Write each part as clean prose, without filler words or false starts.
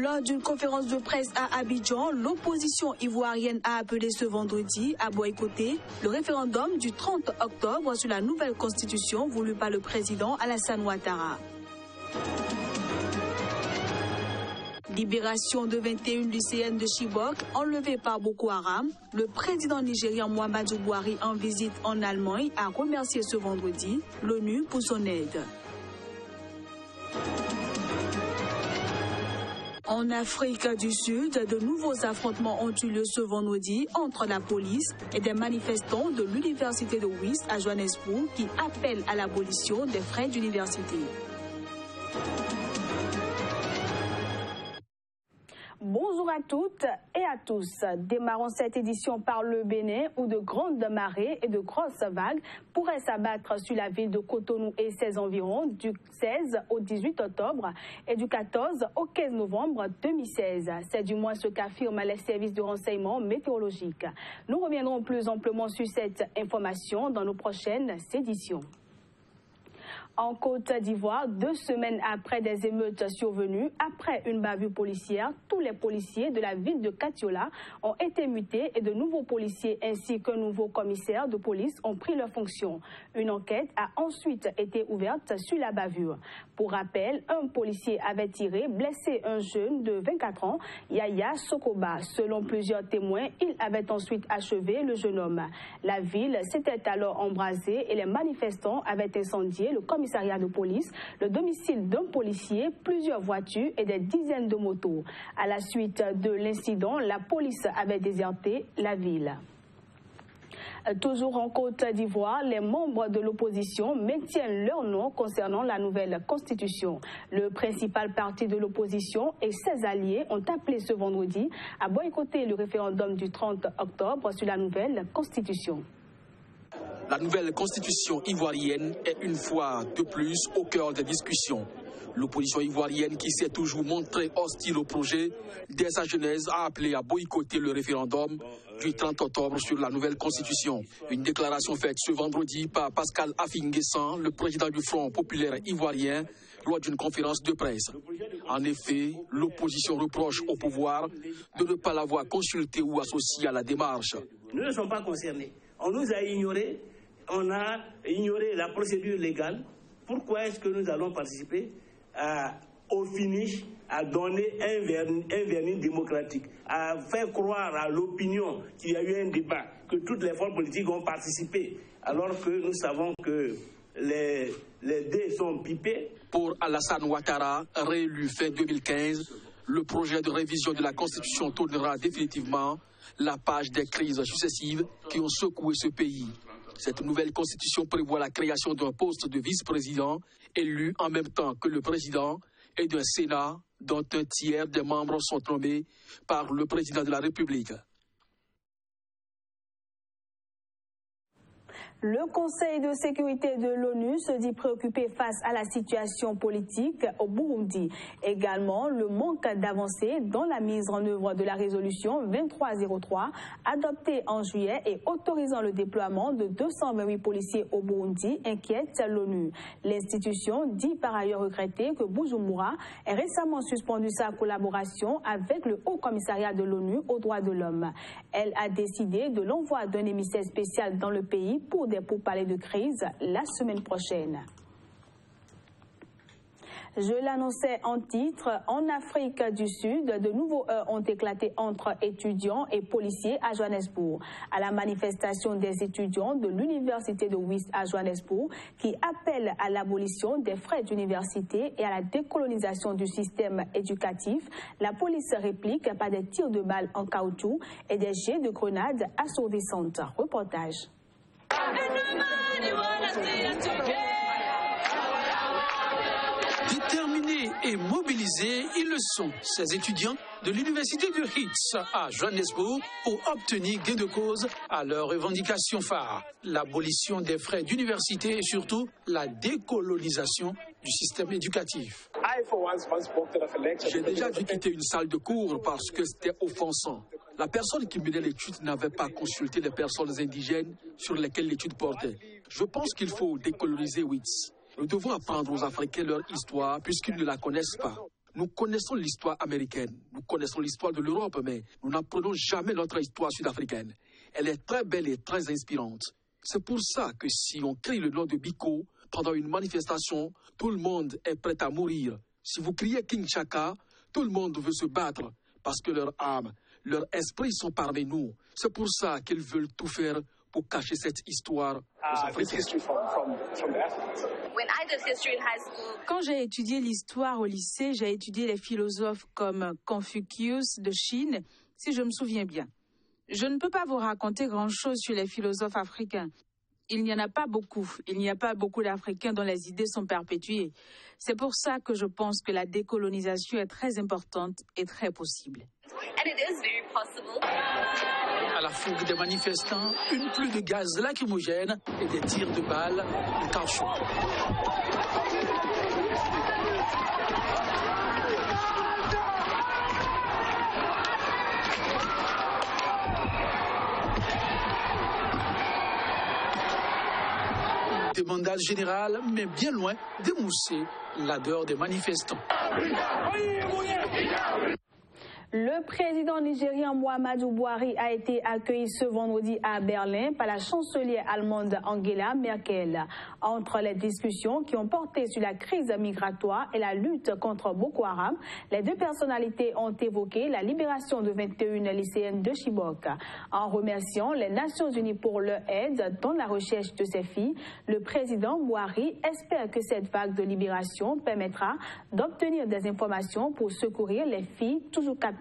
Lors d'une conférence de presse à Abidjan, l'opposition ivoirienne a appelé ce vendredi à boycotter le référendum du 30 octobre sur la nouvelle constitution voulue par le président Alassane Ouattara. Libération de 21 lycéennes de Chibok enlevées par Boko Haram. Le président nigérien Muhammadu Buhari en visite en Allemagne a remercié ce vendredi l'ONU pour son aide. En Afrique du Sud, de nouveaux affrontements ont eu lieu ce vendredi entre la police et des manifestants de l'université de Wits à Johannesburg qui appellent à l'abolition des frais d'université. Bonjour à toutes et à tous. Démarrons cette édition par le Bénin où de grandes marées et de grosses vagues pourraient s'abattre sur la ville de Cotonou et ses environs du 16 au 18 octobre et du 14 au 15 novembre 2016. C'est du moins ce qu'affirment les services de renseignement météorologique. Nous reviendrons plus amplement sur cette information dans nos prochaines éditions. En Côte d'Ivoire, 2 semaines après des émeutes survenues, après une bavure policière, tous les policiers de la ville de Katiola ont été mutés et de nouveaux policiers ainsi qu'un nouveau commissaire de police ont pris leurs fonctions. Une enquête a ensuite été ouverte sur la bavure. Pour rappel, un policier avait tiré, blessé un jeune de 24 ans, Yaya Sokoba. Selon plusieurs témoins, il avait ensuite achevé le jeune homme. La ville s'était alors embrasée et les manifestants avaient incendié le commissariat de police, le domicile d'un policier, plusieurs voitures et des dizaines de motos. À la suite de l'incident, la police avait déserté la ville. Toujours en Côte d'Ivoire, les membres de l'opposition maintiennent leur nom concernant la nouvelle constitution. Le principal parti de l'opposition et ses alliés ont appelé ce vendredi à boycotter le référendum du 30 octobre sur la nouvelle constitution. La nouvelle constitution ivoirienne est une fois de plus au cœur des discussions. L'opposition ivoirienne, qui s'est toujours montrée hostile au projet, dès sa genèse a appelé à boycotter le référendum du 30 octobre sur la nouvelle constitution. Une déclaration faite ce vendredi par Pascal Affi-N'Guessan, le président du Front populaire ivoirien, lors d'une conférence de presse. En effet, l'opposition reproche au pouvoir de ne pas l'avoir consulté ou associé à la démarche. Nous ne sommes pas concernés. On nous a ignorés. On a ignoré la procédure légale. Pourquoi est-ce que nous allons participer au finish à donner un vernis démocratique, à faire croire à l'opinion qu'il y a eu un débat, que toutes les forces politiques ont participé, alors que nous savons que les dés sont pipés. Pour Alassane Ouattara, réélu fin 2015, le projet de révision de la Constitution tournera définitivement la page des crises successives qui ont secoué ce pays. Cette nouvelle constitution prévoit la création d'un poste de vice-président élu en même temps que le président et d'un Sénat dont un tiers des membres sont nommés par le président de la République. Le Conseil de sécurité de l'ONU se dit préoccupé face à la situation politique au Burundi. Également, le manque d'avancée dans la mise en œuvre de la résolution 2303 adoptée en juillet et autorisant le déploiement de 228 policiers au Burundi inquiète l'ONU. L'institution dit par ailleurs regretter que Bujumbura ait récemment suspendu sa collaboration avec le Haut Commissariat de l'ONU aux droits de l'homme. Elle a décidé de l'envoi d'un émissaire spécial dans le pays pour pourparlers de crise la semaine prochaine. Je l'annonçais en titre, en Afrique du Sud, de nouveaux heurts ont éclaté entre étudiants et policiers à Johannesburg. À la manifestation des étudiants de l'université de Wits à Johannesburg, qui appellent à l'abolition des frais d'université et à la décolonisation du système éducatif, la police réplique par des tirs de balles en caoutchouc et des jets de grenades assourdissantes. Reportage. Déterminés et mobilisés, ils le sont, ces étudiants de l'université de Wits à Johannesburg, pour obtenir gain de cause à leurs revendications phares, l'abolition des frais d'université et surtout la décolonisation du système éducatif. J'ai déjà dû quitter une salle de cours parce que c'était offensant. La personne qui menait l'étude n'avait pas consulté les personnes indigènes sur lesquelles l'étude portait. Je pense qu'il faut décoloniser Wits. Nous devons apprendre aux Africains leur histoire puisqu'ils ne la connaissent pas. Nous connaissons l'histoire américaine, nous connaissons l'histoire de l'Europe, mais nous n'apprenons jamais notre histoire sud-africaine. Elle est très belle et très inspirante. C'est pour ça que si on crie le nom de Biko pendant une manifestation, tout le monde est prêt à mourir. Si vous criez King Chaka, tout le monde veut se battre parce que leur âme, leur esprit sont parmi nous. C'est pour ça qu'ils veulent tout faire pour cacher cette histoire aux Africains. Quand j'ai étudié l'histoire au lycée, j'ai étudié les philosophes comme Confucius de Chine, si je me souviens bien. Je ne peux pas vous raconter grand-chose sur les philosophes africains. Il n'y en a pas beaucoup. Il n'y a pas beaucoup d'Africains dont les idées sont perpétuées. C'est pour ça que je pense que la décolonisation est très importante et très possible. À la fougue des manifestants, une pluie de gaz lacrymogène et des tirs de balles de caoutchouc. Des mandats générales, mais bien loin d'émousser l'ardeur des manifestants. Le président nigérien Muhammadu Buhari a été accueilli ce vendredi à Berlin par la chancelière allemande Angela Merkel. Entre les discussions qui ont porté sur la crise migratoire et la lutte contre Boko Haram, les deux personnalités ont évoqué la libération de 21 lycéennes de Chibok. En remerciant les Nations Unies pour leur aide dans la recherche de ces filles, le président Buhari espère que cette vague de libération permettra d'obtenir des informations pour secourir les filles toujours captives.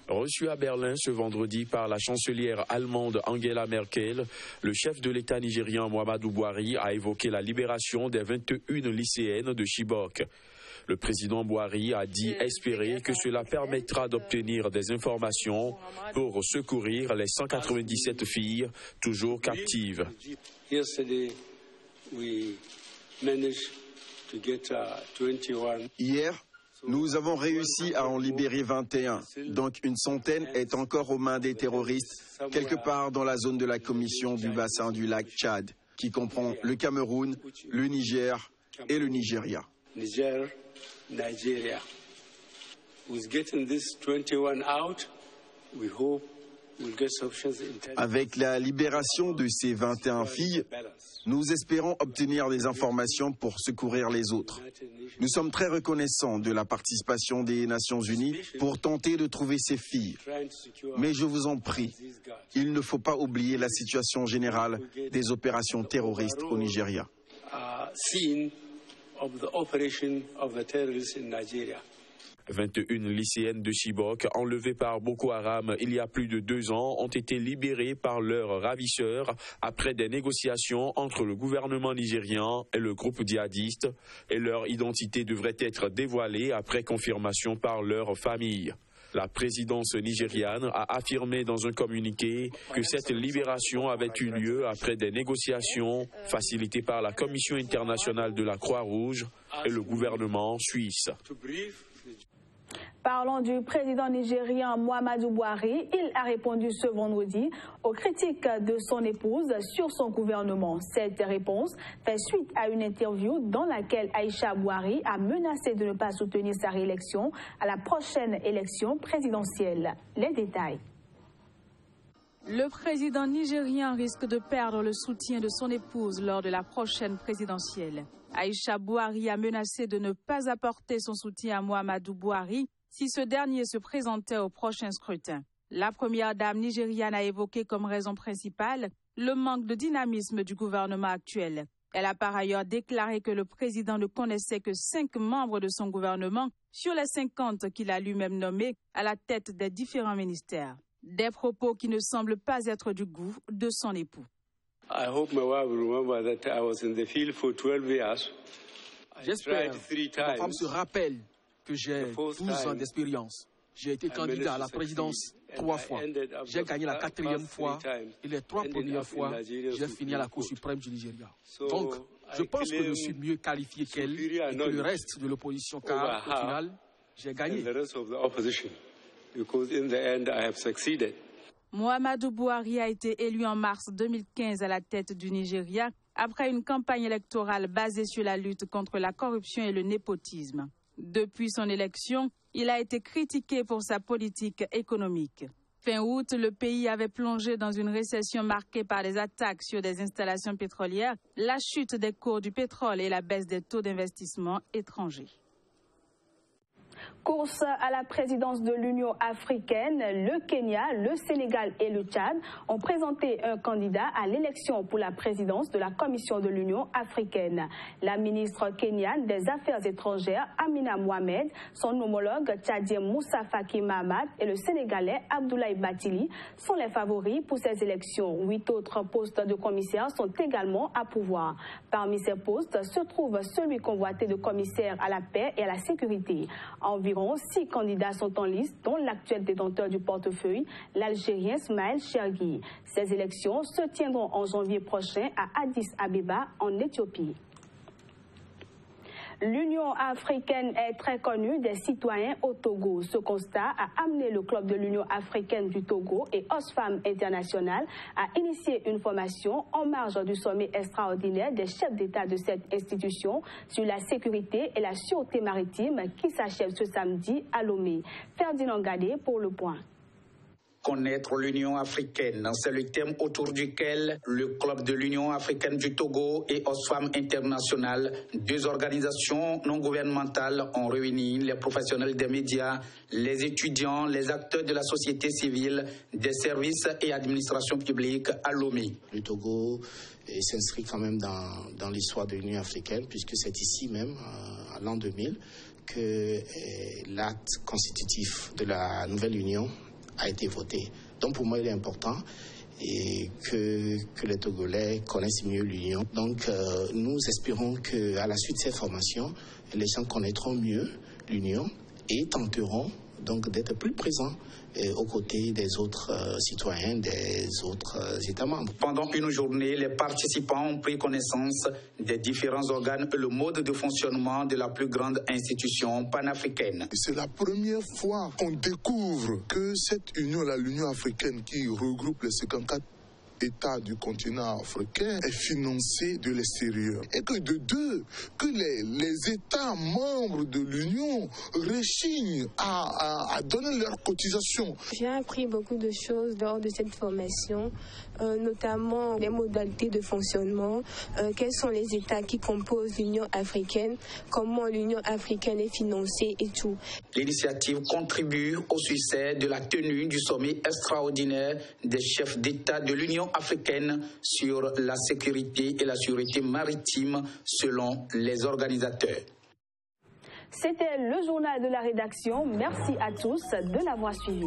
Reçu à Berlin ce vendredi par la chancelière allemande Angela Merkel, le chef de l'État nigérien Muhammadu Buhari a évoqué la libération des 21 lycéennes de Chibok. Le président Buhari a dit espérer que cela permettra d'obtenir des informations pour secourir les 197 filles toujours captives. Hier, nous avons réussi à en libérer 21, donc une centaine est encore aux mains des terroristes, quelque part dans la zone de la commission du bassin du lac Tchad, qui comprend le Cameroun, le Niger et le Nigeria. Avec la libération de ces 21 filles, nous espérons obtenir des informations pour secourir les autres. Nous sommes très reconnaissants de la participation des Nations Unies pour tenter de trouver ces filles. Mais je vous en prie, il ne faut pas oublier la situation générale des opérations terroristes au Nigeria. 21 lycéennes de Chibok enlevées par Boko Haram il y a plus de 2 ans ont été libérées par leurs ravisseurs après des négociations entre le gouvernement nigérian et le groupe djihadiste, et leur identité devrait être dévoilée après confirmation par leur famille. La présidence nigériane a affirmé dans un communiqué que cette libération avait eu lieu après des négociations facilitées par la Commission internationale de la Croix-Rouge et le gouvernement suisse. Parlant du président nigérien Muhammadu Buhari, il a répondu ce vendredi aux critiques de son épouse sur son gouvernement. Cette réponse fait suite à une interview dans laquelle Aïcha Buhari a menacé de ne pas soutenir sa réélection à la prochaine élection présidentielle. Les détails. Le président nigérien risque de perdre le soutien de son épouse lors de la prochaine présidentielle. Aïcha Buhari a menacé de ne pas apporter son soutien à Muhammadu Buhari si ce dernier se présentait au prochain scrutin. La première dame nigériane a évoqué comme raison principale le manque de dynamisme du gouvernement actuel. Elle a par ailleurs déclaré que le président ne connaissait que 5 membres de son gouvernement sur les 50 qu'il a lui-même nommés à la tête des différents ministères. Des propos qui ne semblent pas être du goût de son époux. J'espère que ma femme se rappelle que j'ai 12 ans d'expérience. J'ai été candidat à la présidence 3 fois. J'ai gagné la 4e fois et les 3 premières fois, j'ai fini à la Cour suprême du Nigeria. Donc, je pense que je suis mieux qualifié qu'elle et que le reste de l'opposition, car au final, j'ai gagné. Muhammadu Buhari a été élu en mars 2015 à la tête du Nigeria après une campagne électorale basée sur la lutte contre la corruption et le népotisme. Depuis son élection, il a été critiqué pour sa politique économique. Fin août, le pays avait plongé dans une récession marquée par des attaques sur des installations pétrolières, la chute des cours du pétrole et la baisse des taux d'investissement étrangers. Course à la présidence de l'Union africaine, le Kenya, le Sénégal et le Tchad ont présenté un candidat à l'élection pour la présidence de la Commission de l'Union africaine. La ministre kenyane des Affaires étrangères, Amina Mohamed, son homologue tchadien Moussa Faki Mahamat et le Sénégalais Abdoulaye Bathily sont les favoris pour ces élections. 8 autres postes de commissaires sont également à pourvoir. Parmi ces postes se trouve celui convoité de commissaire à la paix et à la sécurité. Environ 6 candidats sont en liste, dont l'actuel détenteur du portefeuille, l'Algérien Smaïl Chergui. Ces élections se tiendront en janvier prochain à Addis Abeba, en Éthiopie. L'Union africaine est très connue des citoyens au Togo. Ce constat a amené le club de l'Union africaine du Togo et Oxfam International à initier une formation en marge du sommet extraordinaire des chefs d'État de cette institution sur la sécurité et la sûreté maritime qui s'achève ce samedi à Lomé. Ferdinand Gadé pour le point. Connaître l'Union africaine, c'est le thème autour duquel le club de l'Union africaine du Togo et Oxfam International, 2 organisations non gouvernementales, ont réuni les professionnels des médias, les étudiants, les acteurs de la société civile, des services et administrations publiques à Lomé. Le Togo s'inscrit quand même dans l'histoire de l'Union africaine, puisque c'est ici même, à l'an 2000, que l'acte constitutif de la nouvelle Union a été voté. Donc pour moi, il est important et que les Togolais connaissent mieux l'Union. Donc nous espérons qu'à la suite de ces formations, les gens connaîtront mieux l'Union et tenteront donc d'être plus présents aux côtés des autres citoyens, des autres États membres. Pendant une journée, les participants ont pris connaissance des différents organes et le mode de fonctionnement de la plus grande institution panafricaine. C'est la première fois qu'on découvre que cette union-là, l'Union africaine qui regroupe les 54 États du continent africain, est financé de l'extérieur. Et que de deux, que les États membres de l'Union rechignent à donner leurs cotisations. J'ai appris beaucoup de choses lors de cette formation, notamment les modalités de fonctionnement, quels sont les États qui composent l'Union africaine, comment l'Union africaine est financée et tout. L'initiative contribue au succès de la tenue du sommet extraordinaire des chefs d'État de l'Union africaine sur la sécurité et la sûreté maritime selon les organisateurs. C'était le journal de la rédaction. Merci à tous de l'avoir suivi.